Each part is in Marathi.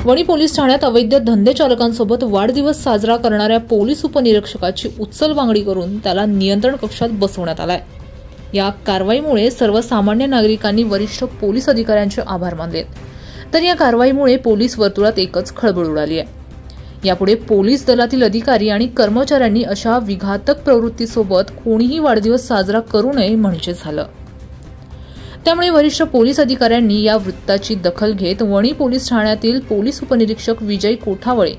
वणी पोलीस ठाण्यात अवैध धंदे चालकांसोबत वाढदिवस साजरा करणाऱ्या पोलीस उपनिरीक्षकाची उचलबांगडी करून त्याला नियंत्रण कक्षात बसवण्यात आलाय। या कारवाईमुळे सर्वसामान्य नागरिकांनी वरिष्ठ पोलीस अधिकाऱ्यांचे आभार मानलेत। तर या कारवाईमुळे पोलीस वर्तुळात एकच खळबळ उडाली आहे। यापुढे पोलीस दलातील अधिकारी आणि कर्मचाऱ्यांनी अशा विघातक प्रवृत्तीसोबत कोणीही वाढदिवस साजरा करू नये म्हणजे झालं। त्यामुळे वरिष्ठ पोलीस अधिकाऱ्यांनी या वृत्ताची दखल घेत वणी पोलीस ठाण्यातील पोलीस उपनिरीक्षक विजय कोठावळे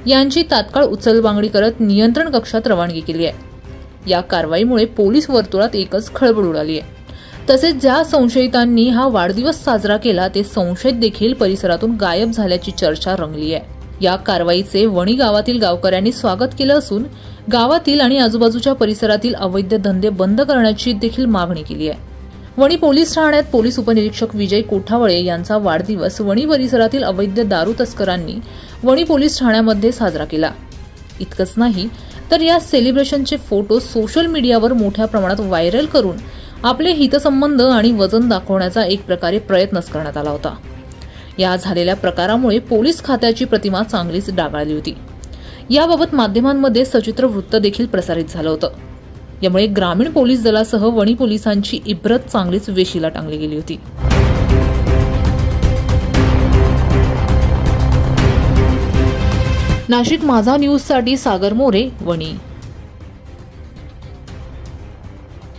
यांची तात्काळ उचलबांगडी करत नियंत्रण कक्षात रवानगी केली आहे। या कारवाईमुळे पोलीस वर्तुळात एकच खळबळ उडाली आहे। तसेच ज्या संशयितांनी हा वाढदिवस साजरा केला ते संशयित देखील परिसरातून गायब झाल्याची चर्चा रंगली आहे। या कारवाईचे वणी गावातील गावकऱ्यांनी स्वागत केलं असून गावातील आणि आजूबाजूच्या परिसरातील अवैध धंदे बंद करण्याची देखील मागणी केली आहे। वणी पोलीस ठाण्यात पोलीस उपनिरीक्षक विजय कोठावळे यांचा वाढदिवस वणी परिसरातील अवैध दारू तस्करांनी वणी पोलीस ठाण्यामध्ये साजरा केला। इतकंच नाही तर या सेलिब्रेशनचे फोटो सोशल मीडियावर मोठ्या प्रमाणात व्हायरल करून आपले हितसंबंध आणि वजन दाखवण्याचा एक प्रकारे प्रयत्नच करण्यात आला होता। या झालेल्या प्रकारामुळे पोलीस खात्याची प्रतिमा चांगलीच डागाळली होती। याबाबत माध्यमांमध्ये सचित्र वृत्त देखील प्रसारित झालं होतं। यामुळे ग्रामीण पोलीस दलासह वणी पोलिसांची इब्रत चांगलीच वेशीला टांगली गेली होती। नाशिक माझा न्यूजसाठी सागर मोरे, वणी।